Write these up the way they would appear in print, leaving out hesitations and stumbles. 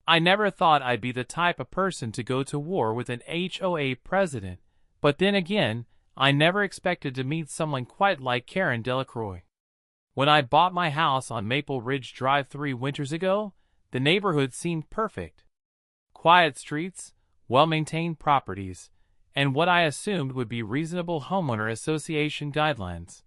I never thought I'd be the type of person to go to war with an HOA president, but then again, I never expected to meet someone quite like Karen Delacroix. When I bought my house on Maple Ridge Drive 3 winters ago, the neighborhood seemed perfect. Quiet streets, well-maintained properties, and what I assumed would be reasonable homeowner association guidelines.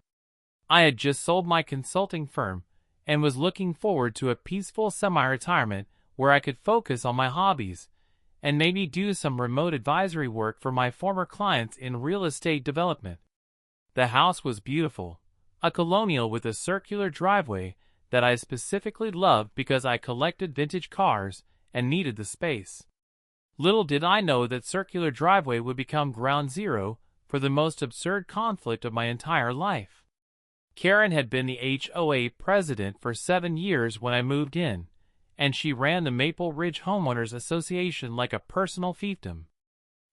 I had just sold my consulting firm and was looking forward to a peaceful semi-retirement where I could focus on my hobbies and maybe do some remote advisory work for my former clients in real estate development. The house was beautiful, a colonial with a circular driveway that I specifically loved because I collected vintage cars and needed the space. Little did I know that circular driveway would become ground zero for the most absurd conflict of my entire life. Karen had been the HOA president for 7 years when I moved in, and she ran the Maple Ridge Homeowners Association like a personal fiefdom.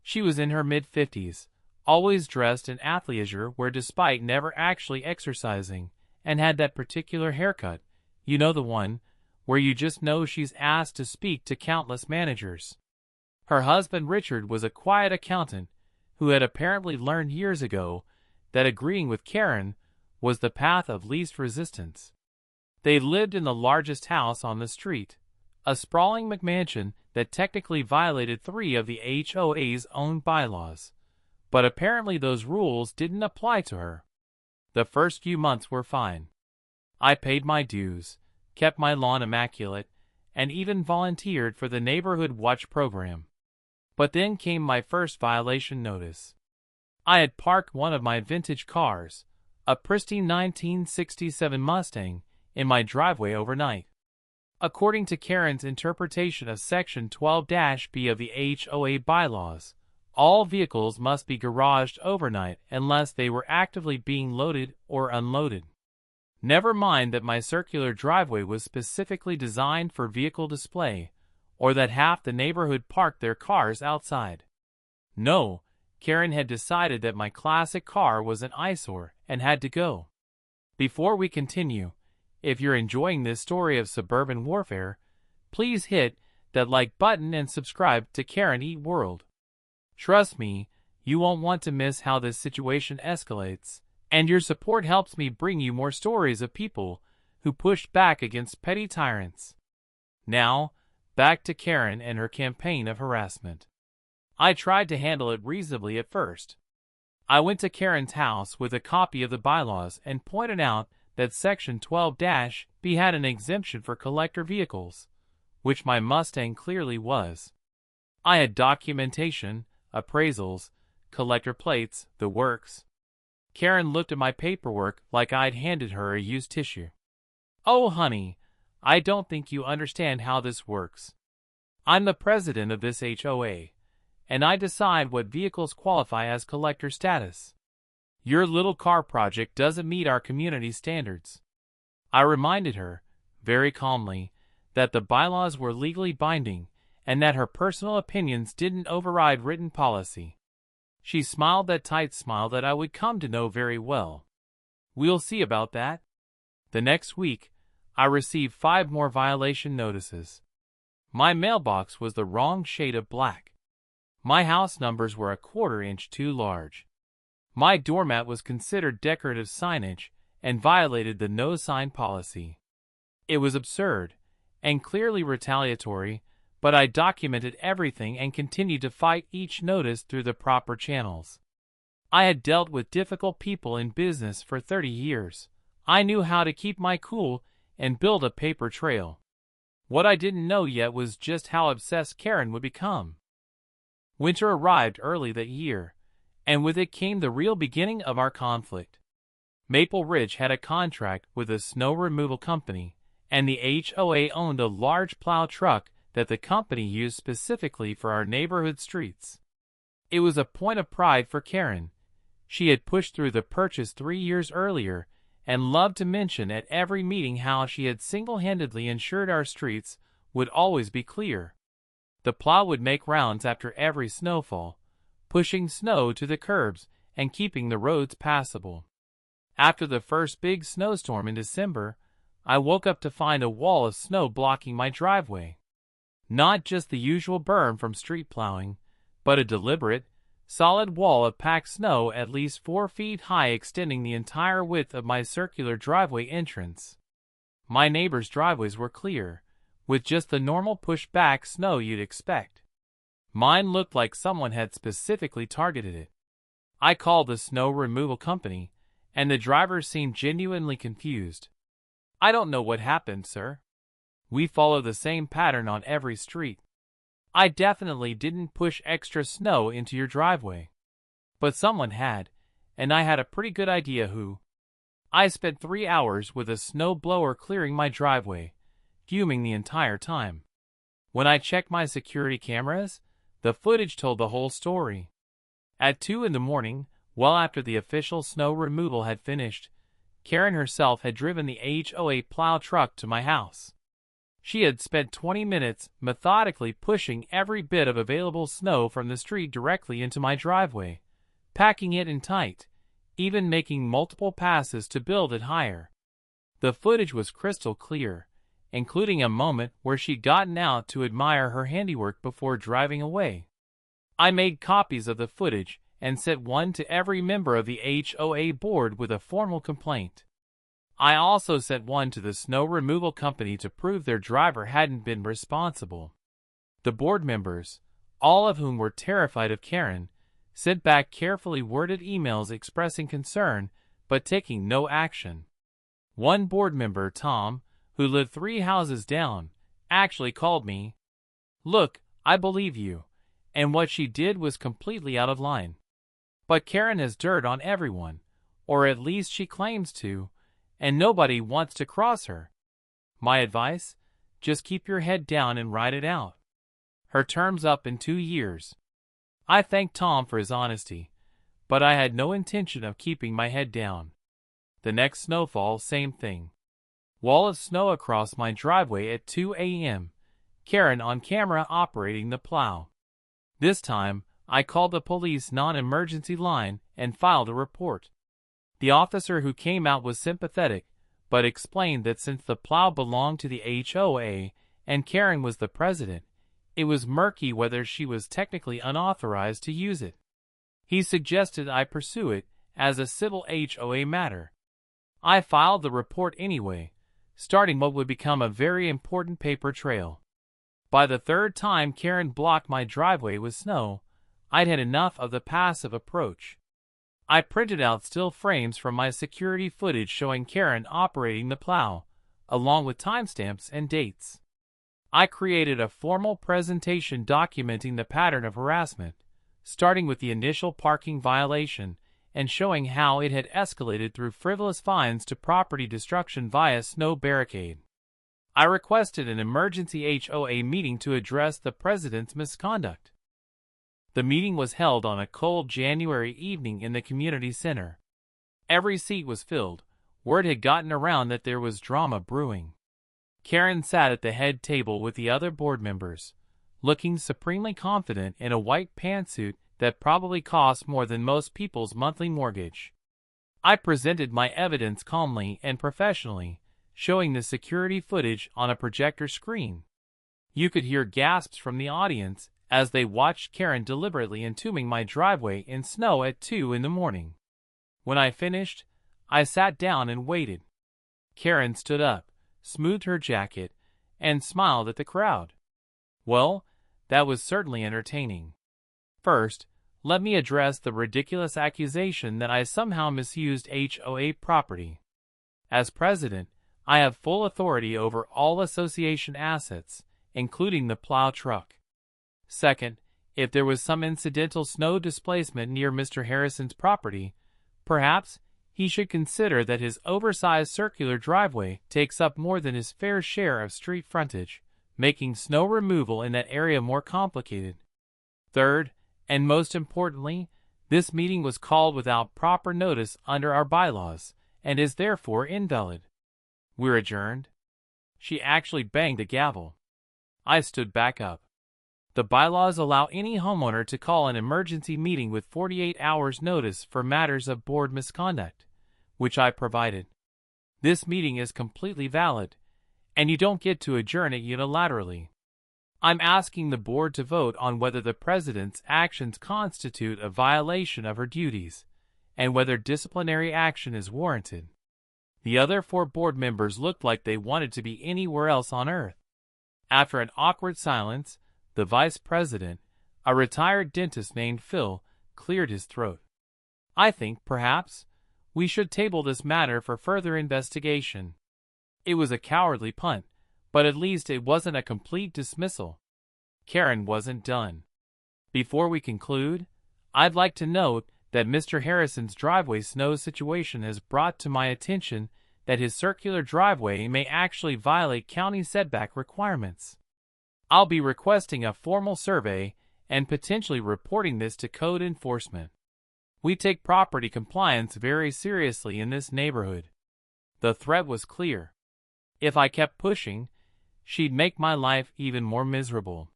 She was in her mid-50s, always dressed in athleisure wear despite never actually exercising, and had that particular haircut, you know, the one where you just know she's asked to speak to countless managers. Her husband Richard was a quiet accountant who had apparently learned years ago that agreeing with Karen was the path of least resistance. They lived in the largest house on the street, a sprawling McMansion that technically violated 3 of the HOA's own bylaws, but apparently those rules didn't apply to her. The first few months were fine. I paid my dues, kept my lawn immaculate, and even volunteered for the neighborhood watch program. But then came my first violation notice. I had parked one of my vintage cars, a pristine 1967 Mustang, in my driveway overnight. According to Karen's interpretation of Section 12-B of the HOA bylaws, all vehicles must be garaged overnight unless they were actively being loaded or unloaded. Never mind that my circular driveway was specifically designed for vehicle display, or that half the neighborhood parked their cars outside. No, Karen had decided that my classic car was an eyesore and had to go. Before we continue, if you're enjoying this story of suburban warfare, please hit that like button and subscribe to Karen Eat World. Trust me, you won't want to miss how this situation escalates, and your support helps me bring you more stories of people who pushed back against petty tyrants. Now, back to Karen and her campaign of harassment. I tried to handle it reasonably at first. I went to Karen's house with a copy of the bylaws and pointed out that Section 12-B had an exemption for collector vehicles, which my Mustang clearly was. I had documentation, appraisals, collector plates, the works. Karen looked at my paperwork like I'd handed her a used tissue. "Oh, honey, I don't think you understand how this works. I'm the president of this HOA, and I decide what vehicles qualify as collector status. Your little car project doesn't meet our community standards." I reminded her, very calmly, that the bylaws were legally binding and that her personal opinions didn't override written policy. She smiled that tight smile that I would come to know very well. "We'll see about that." The next week, I received 5 more violation notices. My mailbox was the wrong shade of black. My house numbers were a 1/4 inch too large. My doormat was considered decorative signage and violated the no sign policy. It was absurd and clearly retaliatory, but I documented everything and continued to fight each notice through the proper channels. I had dealt with difficult people in business for 30 years. I knew how to keep my cool and build a paper trail. What I didn't know yet was just how obsessed Karen would become. Winter arrived early that year, and with it came the real beginning of our conflict. Maple Ridge had a contract with a snow removal company, and the HOA owned a large plow truck that the company used specifically for our neighborhood streets. It was a point of pride for Karen. She had pushed through the purchase 3 years earlier and loved to mention at every meeting how she had single-handedly ensured our streets would always be clear. The plow would make rounds after every snowfall, pushing snow to the curbs and keeping the roads passable. After the first big snowstorm in December, I woke up to find a wall of snow blocking my driveway. Not just the usual berm from street plowing, but a deliberate, solid wall of packed snow at least 4 feet high extending the entire width of my circular driveway entrance. My neighbors' driveways were clear, with just the normal push-back snow you'd expect. Mine looked like someone had specifically targeted it. I called the snow removal company, and the driver seemed genuinely confused. "I don't know what happened, sir. We follow the same pattern on every street. I definitely didn't push extra snow into your driveway. But someone had, and I had a pretty good idea who." I spent 3 hours with a snow blower clearing my driveway, fuming the entire time. When I checked my security cameras, the footage told the whole story. At 2 in the morning, well after the official snow removal had finished, Karen herself had driven the HOA plow truck to my house. She had spent 20 minutes methodically pushing every bit of available snow from the street directly into my driveway, packing it in tight, even making multiple passes to build it higher. The footage was crystal clear, including a moment where she'd gotten out to admire her handiwork before driving away. I made copies of the footage and sent one to every member of the HOA board with a formal complaint. I also sent one to the snow removal company to prove their driver hadn't been responsible. The board members, all of whom were terrified of Karen, sent back carefully worded emails expressing concern but taking no action. One board member, Tom, who lived 3 houses down, actually called me. "Look, I believe you, and what she did was completely out of line. But Karen has dirt on everyone, or at least she claims to, and nobody wants to cross her. My advice? Just keep your head down and ride it out. Her term's up in 2 years." I thanked Tom for his honesty, but I had no intention of keeping my head down. The next snowfall, same thing. Wall of snow across my driveway at 2 a.m., Karen on camera operating the plow. This time, I called the police non-emergency line and filed a report. The officer who came out was sympathetic, but explained that since the plow belonged to the HOA and Karen was the president, it was murky whether she was technically unauthorized to use it. He suggested I pursue it as a civil HOA matter. I filed the report anyway, starting what would become a very important paper trail. By the 3rd time Karen blocked my driveway with snow, I'd had enough of the passive approach. I printed out still frames from my security footage showing Karen operating the plow, along with timestamps and dates. I created a formal presentation documenting the pattern of harassment, starting with the initial parking violation and showing how it had escalated through frivolous fines to property destruction via snow barricade. I requested an emergency HOA meeting to address the president's misconduct. The meeting was held on a cold January evening in the community center. Every seat was filled. Word had gotten around that there was drama brewing. Karen sat at the head table with the other board members, looking supremely confident in a white pantsuit that probably cost more than most people's monthly mortgage. I presented my evidence calmly and professionally, showing the security footage on a projector screen. You could hear gasps from the audience as they watched Karen deliberately entombing my driveway in snow at 2 in the morning. When I finished, I sat down and waited. Karen stood up, smoothed her jacket, and smiled at the crowd. Well, that was certainly entertaining. First, let me address the ridiculous accusation that I somehow misused HOA property. As president, I have full authority over all association assets, including the plow truck. Second, if there was some incidental snow displacement near Mr. Harrison's property, perhaps he should consider that his oversized circular driveway takes up more than his fair share of street frontage, making snow removal in that area more complicated. Third, and most importantly, this meeting was called without proper notice under our bylaws, and is therefore invalid. We're adjourned. She actually banged the gavel. I stood back up. The bylaws allow any homeowner to call an emergency meeting with 48 hours notice for matters of board misconduct, which I provided. This meeting is completely valid, and you don't get to adjourn it unilaterally. I'm asking the board to vote on whether the president's actions constitute a violation of her duties, and whether disciplinary action is warranted. The other 4 board members looked like they wanted to be anywhere else on earth. After an awkward silence, the vice president, a retired dentist named Phil, cleared his throat. I think, perhaps, we should table this matter for further investigation. It was a cowardly punt, but at least it wasn't a complete dismissal. Karen wasn't done. Before we conclude, I'd like to note that Mr. Harrison's driveway snow situation has brought to my attention that his circular driveway may actually violate county setback requirements. I'll be requesting a formal survey and potentially reporting this to code enforcement. We take property compliance very seriously in this neighborhood. The threat was clear. If I kept pushing, she'd make my life even more miserable.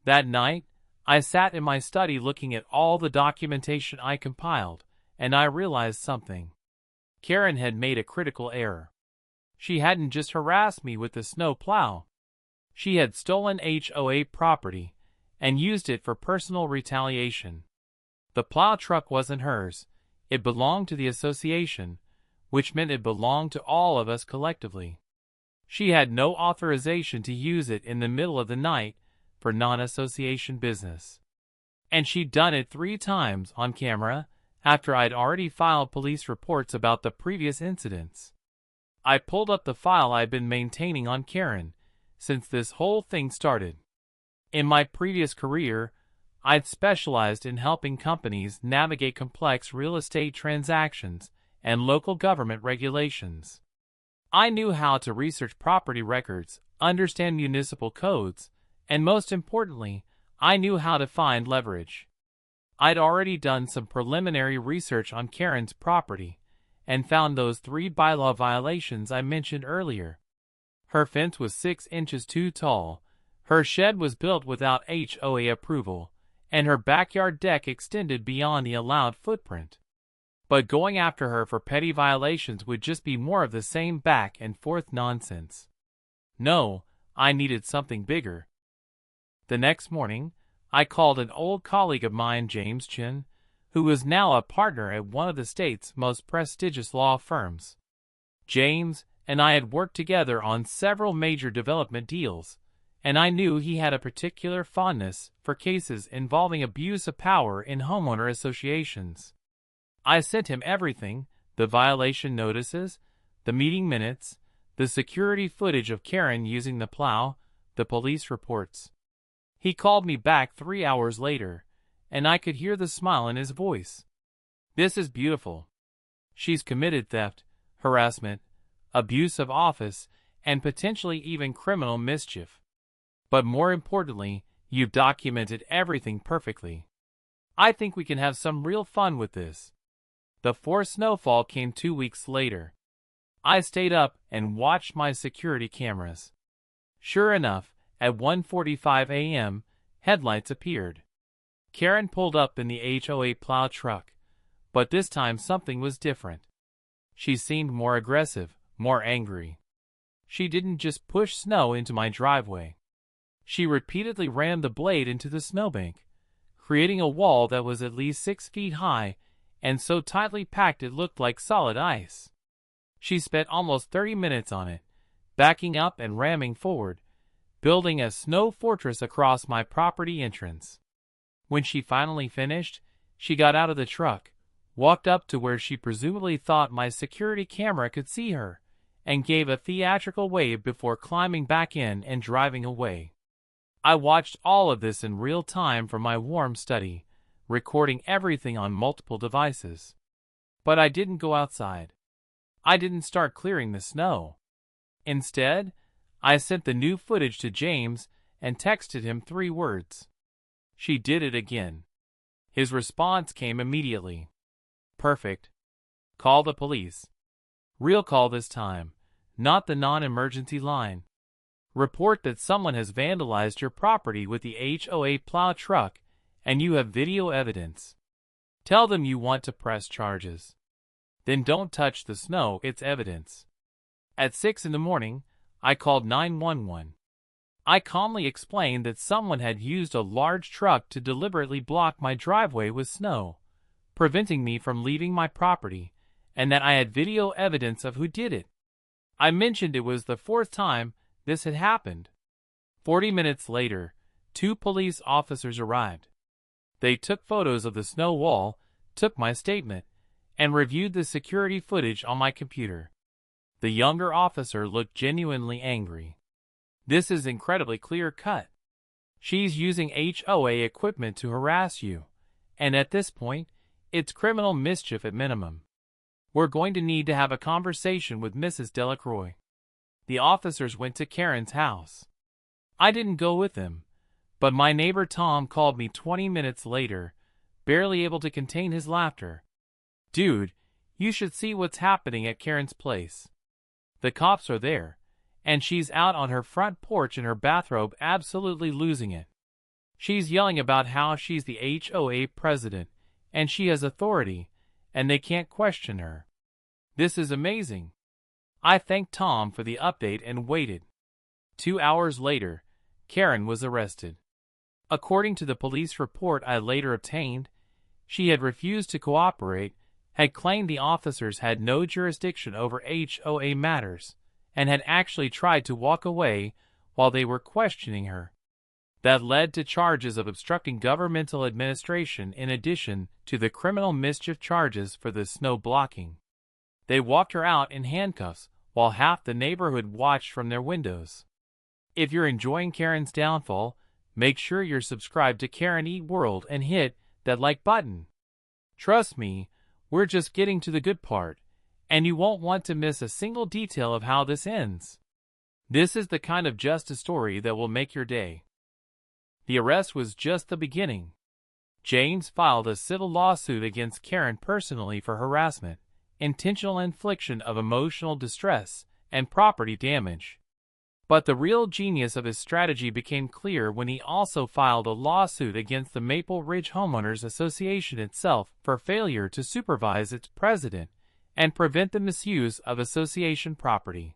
That night, I sat in my study looking at all the documentation I compiled, and I realized something. Karen had made a critical error. She hadn't just harassed me with the snow plow. She had stolen HOA property and used it for personal retaliation. The plow truck wasn't hers. It belonged to the association, which meant it belonged to all of us collectively. She had no authorization to use it in the middle of the night for non-association business. And she'd done it 3 times on camera after I'd already filed police reports about the previous incidents. I pulled up the file I'd been maintaining on Karen since this whole thing started. In my previous career, I'd specialized in helping companies navigate complex real estate transactions and local government regulations. I knew how to research property records, understand municipal codes, and most importantly, I knew how to find leverage. I'd already done some preliminary research on Karen's property and found those 3 bylaw violations I mentioned earlier. Her fence was 6 inches too tall, her shed was built without HOA approval, and her backyard deck extended beyond the allowed footprint. But going after her for petty violations would just be more of the same back and forth nonsense. No, I needed something bigger. The next morning, I called an old colleague of mine, James Chin, who was now a partner at one of the state's most prestigious law firms. James and I had worked together on several major development deals, and I knew he had a particular fondness for cases involving abuse of power in homeowner associations. I sent him everything: the violation notices, the meeting minutes, the security footage of Karen using the plow, the police reports. He called me back 3 hours later, and I could hear the smile in his voice. "This is beautiful. She's committed theft, harassment, abuse of office, and potentially even criminal mischief. But more importantly, you've documented everything perfectly. I think we can have some real fun with this." The 4th snowfall came 2 weeks later. I stayed up and watched my security cameras. Sure enough, at 1:45 a.m., headlights appeared. Karen pulled up in the HOA plow truck, but this time something was different. She seemed more aggressive, more angry. She didn't just push snow into my driveway. She repeatedly rammed the blade into the snowbank, creating a wall that was at least 6 feet high and so tightly packed it looked like solid ice. She spent almost 30 minutes on it, backing up and ramming forward, building a snow fortress across my property entrance. When she finally finished, she got out of the truck, walked up to where she presumably thought my security camera could see her, and gave a theatrical wave before climbing back in and driving away. I watched all of this in real time from my warm study, recording everything on multiple devices. But I didn't go outside. I didn't start clearing the snow. Instead, I sent the new footage to James and texted him 3 words. "She did it again." His response came immediately. "Perfect. Call the police. Real call this time, not the non-emergency line. Report that someone has vandalized your property with the HOA plow truck and you have video evidence. Tell them you want to press charges. Then don't touch the snow, it's evidence." At 6 in the morning, I called 911. I calmly explained that someone had used a large truck to deliberately block my driveway with snow, preventing me from leaving my property, and that I had video evidence of who did it. I mentioned it was the fourth time this had happened. 40 minutes later, 2 police officers arrived. They took photos of the snow wall, took my statement, and reviewed the security footage on my computer. The younger officer looked genuinely angry. This is incredibly clear-cut. She's using HOA equipment to harass you, and at this point, it's criminal mischief at minimum. We're going to need to have a conversation with Mrs. Delacroix. The officers went to Karen's house. I didn't go with them, but my neighbor Tom called me 20 minutes later, barely able to contain his laughter. "Dude, you should see what's happening at Karen's place. The cops are there, and she's out on her front porch in her bathrobe absolutely losing it. She's yelling about how she's the HOA president, and she has authority, and they can't question her. This is amazing." I thanked Tom for the update and waited. 2 hours later, Karen was arrested. According to the police report I later obtained, she had refused to cooperate, had claimed the officers had no jurisdiction over HOA matters, and had actually tried to walk away while they were questioning her. That led to charges of obstructing governmental administration in addition to the criminal mischief charges for the snow blocking. They walked her out in handcuffs while half the neighborhood watched from their windows. If you're enjoying Karen's downfall, make sure you're subscribed to Karen Eat World and hit that like button. Trust me, we're just getting to the good part, and you won't want to miss a single detail of how this ends. This is the kind of justice story that will make your day. The arrest was just the beginning. James filed a civil lawsuit against Karen personally for harassment, intentional infliction of emotional distress, and property damage. But the real genius of his strategy became clear when he also filed a lawsuit against the Maple Ridge Homeowners Association itself for failure to supervise its president and prevent the misuse of association property.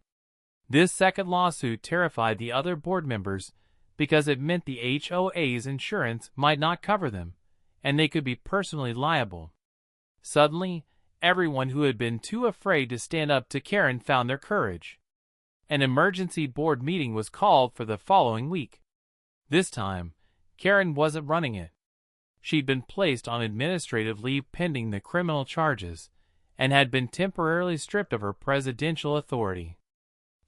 This second lawsuit terrified the other board members because it meant the HOA's insurance might not cover them, and they could be personally liable. Suddenly, everyone who had been too afraid to stand up to Karen found their courage. An emergency board meeting was called for the following week. This time, Karen wasn't running it. She'd been placed on administrative leave pending the criminal charges, and had been temporarily stripped of her presidential authority.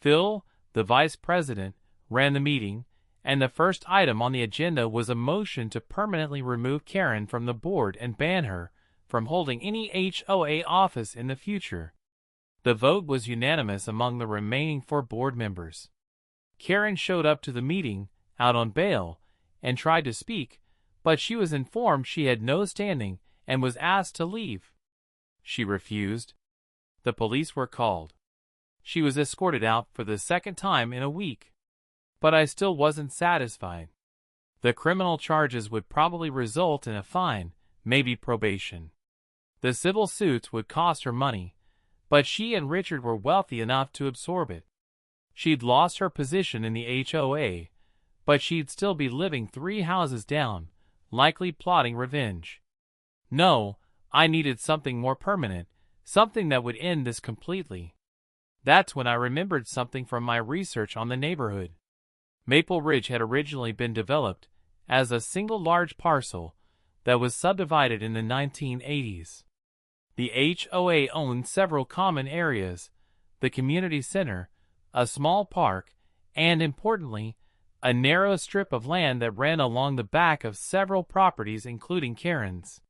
Phil, the vice president, ran the meeting, and the first item on the agenda was a motion to permanently remove Karen from the board and ban her from holding any HOA office in the future. The vote was unanimous among the remaining 4 board members. Karen showed up to the meeting, out on bail, and tried to speak, but she was informed she had no standing and was asked to leave. She refused. The police were called. She was escorted out for the second time in a week. But I still wasn't satisfied. The criminal charges would probably result in a fine, maybe probation. The civil suits would cost her money, but she and Richard were wealthy enough to absorb it. She'd lost her position in the HOA, but she'd still be living 3 houses down, likely plotting revenge. No, I needed something more permanent, something that would end this completely. That's when I remembered something from my research on the neighborhood. Maple Ridge had originally been developed as a single large parcel that was subdivided in the 1980s. The HOA owned several common areas, the community center, a small park, and importantly, a narrow strip of land that ran along the back of several properties including Karen's.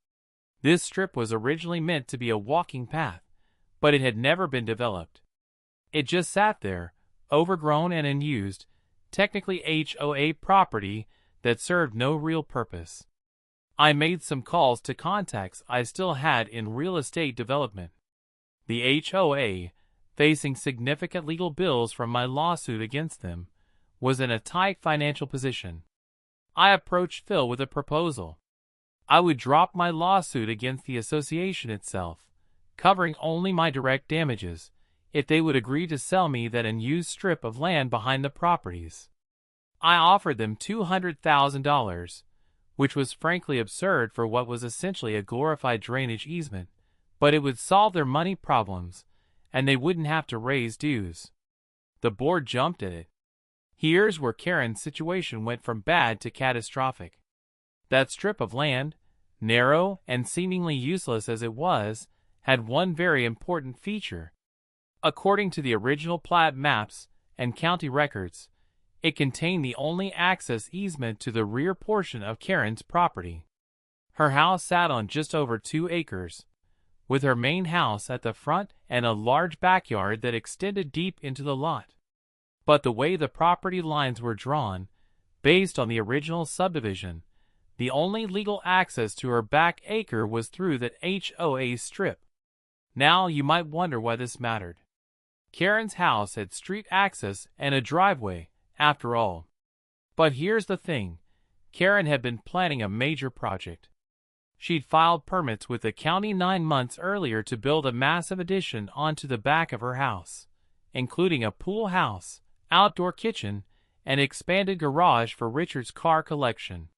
This strip was originally meant to be a walking path, but it had never been developed. It just sat there, overgrown and unused, technically HOA property that served no real purpose. I made some calls to contacts I still had in real estate development. The HOA, facing significant legal bills from my lawsuit against them, was in a tight financial position. I approached Phil with a proposal. I would drop my lawsuit against the association itself, covering only my direct damages, if they would agree to sell me that unused strip of land behind the properties. I offered them $200,000, which was frankly absurd for what was essentially a glorified drainage easement, but it would solve their money problems, and they wouldn't have to raise dues. The board jumped at it. Here's where Karen's situation went from bad to catastrophic. That strip of land, narrow and seemingly useless as it was, had one very important feature. According to the original plat maps and county records, it contained the only access easement to the rear portion of Karen's property. Her house sat on just over 2 acres, with her main house at the front and a large backyard that extended deep into the lot. But the way the property lines were drawn, based on the original subdivision, the only legal access to her back acre was through that HOA strip. Now you might wonder why this mattered. Karen's house had street access and a driveway, after all. But here's the thing. Karen had been planning a major project. She'd filed permits with the county 9 months earlier to build a massive addition onto the back of her house, including a pool house, outdoor kitchen, and expanded garage for Richard's car collection.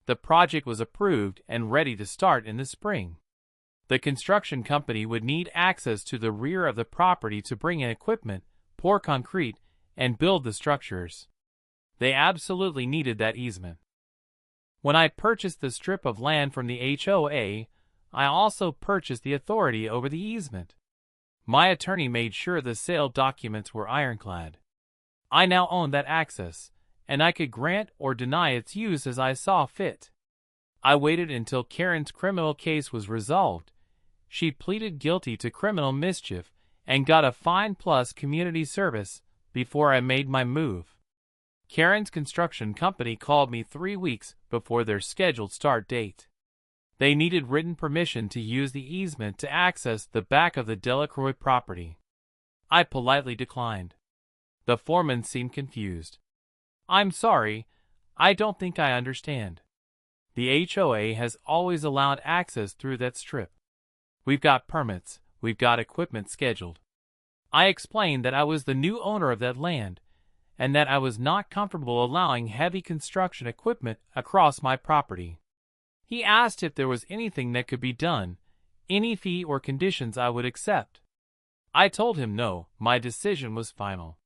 The project was approved and ready to start in the spring. The construction company would need access to the rear of the property to bring in equipment, pour concrete, and build the structures. They absolutely needed that easement. When I purchased the strip of land from the HOA, I also purchased the authority over the easement. My attorney made sure the sale documents were ironclad. I now owned that access, and I could grant or deny its use as I saw fit. I waited until Karen's criminal case was resolved. She pleaded guilty to criminal mischief and got a fine plus community service before I made my move. Karen's construction company called me 3 weeks before their scheduled start date. They needed written permission to use the easement to access the back of the Delacroix property. I politely declined. The foreman seemed confused. "I'm sorry, I don't think I understand. The HOA has always allowed access through that strip. We've got permits, we've got equipment scheduled." I explained that I was the new owner of that land, and that I was not comfortable allowing heavy construction equipment across my property. He asked if there was anything that could be done, any fee or conditions I would accept. I told him no, my decision was final.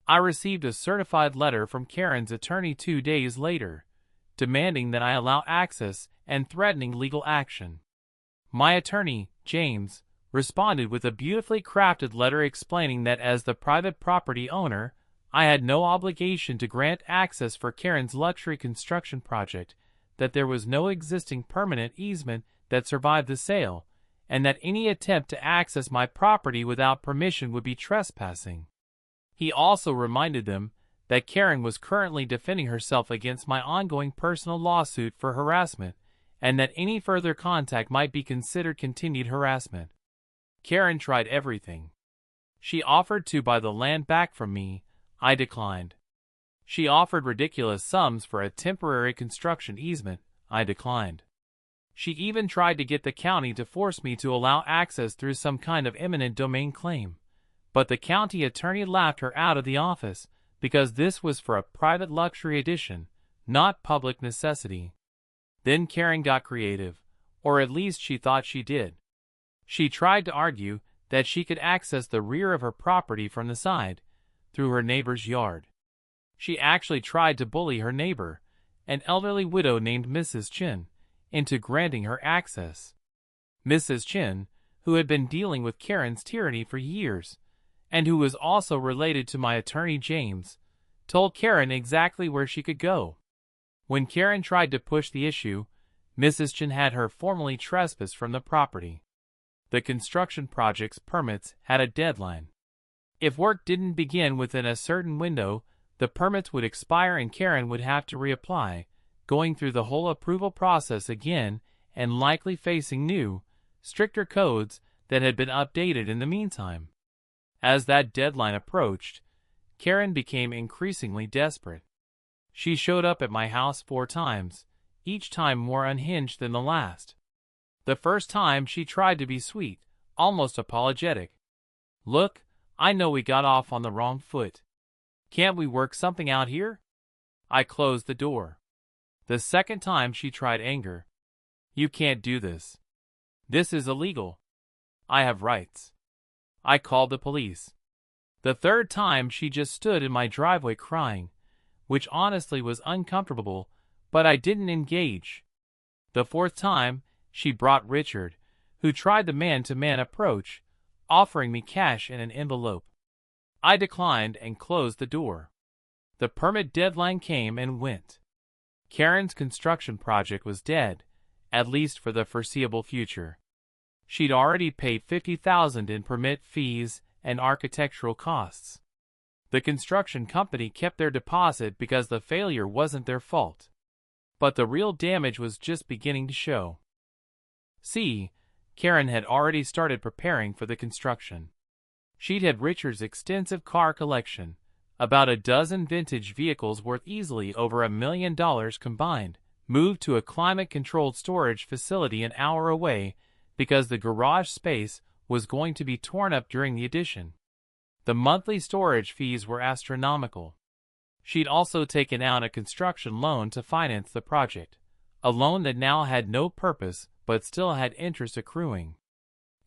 I received a certified letter from Karen's attorney 2 days later, demanding that I allow access and threatening legal action. My attorney, James, responded with a beautifully crafted letter explaining that as the private property owner, I had no obligation to grant access for Karen's luxury construction project, that there was no existing permanent easement that survived the sale, and that any attempt to access my property without permission would be trespassing. He also reminded them that Karen was currently defending herself against my ongoing personal lawsuit for harassment, and that any further contact might be considered continued harassment. Karen tried everything. She offered to buy the land back from me. I declined. She offered ridiculous sums for a temporary construction easement. I declined. She even tried to get the county to force me to allow access through some kind of eminent domain claim. But the county attorney laughed her out of the office because this was for a private luxury addition, not public necessity. Then Karen got creative, or at least she thought she did. She tried to argue that she could access the rear of her property from the side, through her neighbor's yard. She actually tried to bully her neighbor, an elderly widow named Mrs. Chin, into granting her access. Mrs. Chin, who had been dealing with Karen's tyranny for years, and who was also related to my attorney James, told Karen exactly where she could go. When Karen tried to push the issue, Mrs. Chin had her formally trespassed from the property. The construction project's permits had a deadline. If work didn't begin within a certain window, the permits would expire and Karen would have to reapply, going through the whole approval process again and likely facing new, stricter codes that had been updated in the meantime. As that deadline approached, Karen became increasingly desperate. She showed up at my house 4 times, each time more unhinged than the last. The first time she tried to be sweet, almost apologetic. "Look, I know we got off on the wrong foot. Can't we work something out here? I closed the door. The second time she tried anger. You can't do this. This is illegal. I have rights. I called the police. The third time she just stood in my driveway crying, which honestly was uncomfortable, but I didn't engage. The fourth time, she brought Richard, who tried the man-to-man approach, offering me cash in an envelope. I declined and closed the door. The permit deadline came and went. Karen's construction project was dead, at least for the foreseeable future. She'd already paid $50,000 in permit fees and architectural costs. The construction company kept their deposit because the failure wasn't their fault. But the real damage was just beginning to show. See, Karen had already started preparing for the construction. She'd had Richard's extensive car collection, about a dozen vintage vehicles worth easily over $1 million combined, moved to a climate-controlled storage facility an hour away because the garage space was going to be torn up during the addition. The monthly storage fees were astronomical. She'd also taken out a construction loan to finance the project, a loan that now had no purpose but still had interest accruing.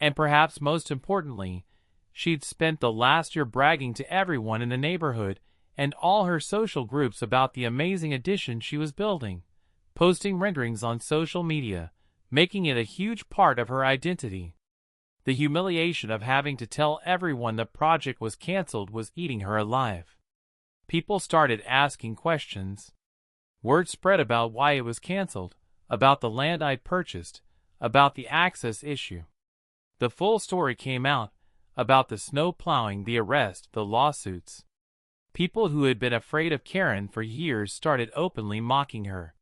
And perhaps most importantly, she'd spent the last year bragging to everyone in the neighborhood and all her social groups about the amazing addition she was building, posting renderings on social media, making it a huge part of her identity. The humiliation of having to tell everyone the project was canceled was eating her alive. People started asking questions. Word spread about why it was canceled, about the land I'd purchased, about the access issue. The full story came out, about the snow plowing, the arrest, the lawsuits. People who had been afraid of Karen for years started openly mocking her.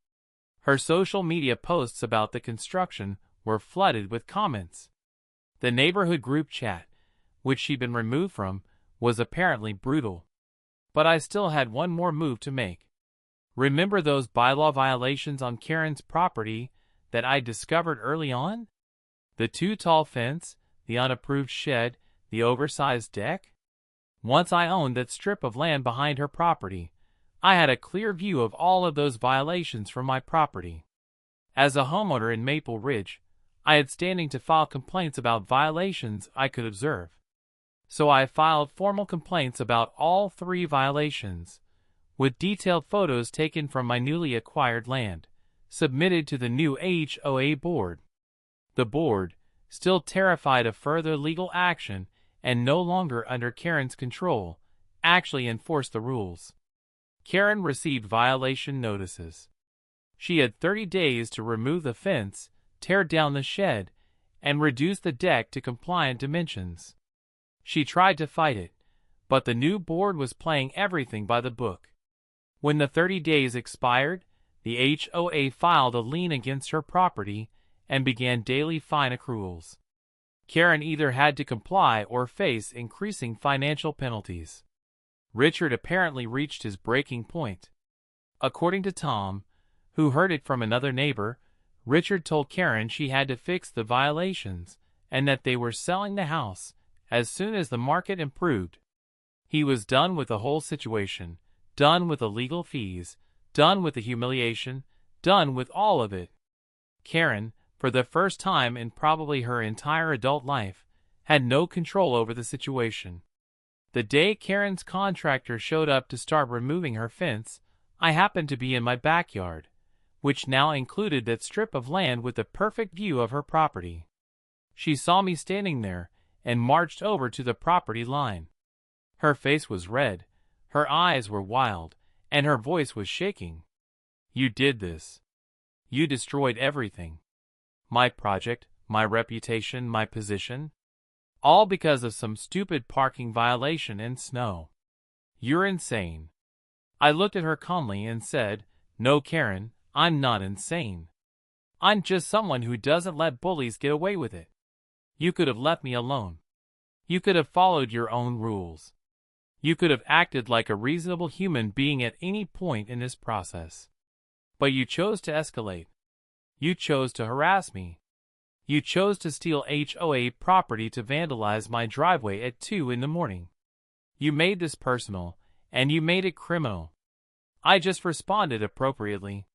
Her social media posts about the construction were flooded with comments. The neighborhood group chat, which she'd been removed from, was apparently brutal. But I still had one more move to make. Remember those bylaw violations on Karen's property that I discovered early on? The too-tall fence, the unapproved shed, the oversized deck? Once I owned that strip of land behind her property, I had a clear view of all of those violations from my property. As a homeowner in Maple Ridge, I had standing to file complaints about violations I could observe. So I filed formal complaints about all 3 violations, with detailed photos taken from my newly acquired land, submitted to the new HOA board. The board, still terrified of further legal action and no longer under Karen's control, actually enforced the rules. Karen received violation notices. She had 30 days to remove the fence, tear down the shed, and reduce the deck to compliant dimensions. She tried to fight it, but the new board was playing everything by the book. When the 30 days expired, the HOA filed a lien against her property and began daily fine accruals. Karen either had to comply or face increasing financial penalties. Richard apparently reached his breaking point. According to Tom, who heard it from another neighbor, Richard told Karen she had to fix the violations and that they were selling the house as soon as the market improved. He was done with the whole situation, done with the legal fees, done with the humiliation, done with all of it. Karen, for the first time in probably her entire adult life, had no control over the situation. The day Karen's contractor showed up to start removing her fence, I happened to be in my backyard, which now included that strip of land with the perfect view of her property. She saw me standing there and marched over to the property line. Her face was red, her eyes were wild, and her voice was shaking. "You did this. You destroyed everything. My project, my reputation, my position. All because of some stupid parking violation in snow. You're insane." I looked at her calmly and said, "No, Karen, I'm not insane. I'm just someone who doesn't let bullies get away with it. You could have left me alone. You could have followed your own rules. You could have acted like a reasonable human being at any point in this process. But you chose to escalate. You chose to harass me. You chose to steal HOA property to vandalize my driveway at 2 in the morning. You made this personal, and you made it criminal. I just responded appropriately.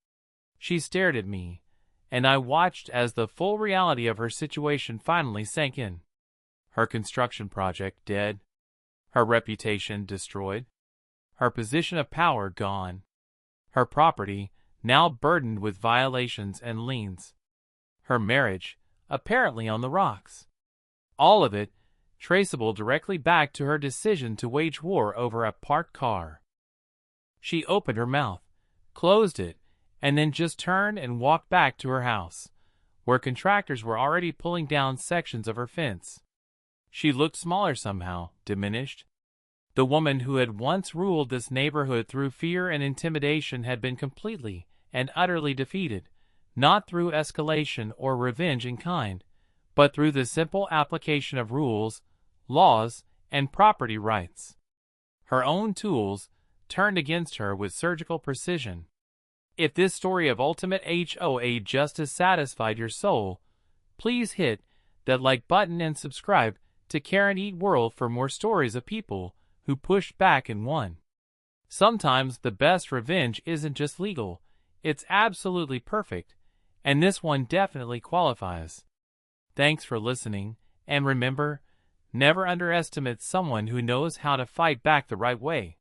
She stared at me, and I watched as the full reality of her situation finally sank in. Her construction project dead. Her reputation destroyed. Her position of power gone. Her property now burdened with violations and liens. Her marriage apparently on the rocks. All of it traceable directly back to her decision to wage war over a parked car. She opened her mouth, closed it, and then just turned and walked back to her house, where contractors were already pulling down sections of her fence. She looked smaller somehow, diminished. The woman who had once ruled this neighborhood through fear and intimidation had been completely and utterly defeated, not through escalation or revenge in kind, but through the simple application of rules, laws, and property rights. Her own tools turned against her with surgical precision. If this story of ultimate HOA justice satisfied your soul, please hit that like button and subscribe to Karen Eat World for more stories of people who pushed back and won. Sometimes the best revenge isn't just legal, it's absolutely perfect, and this one definitely qualifies. Thanks for listening, and remember, never underestimate someone who knows how to fight back the right way.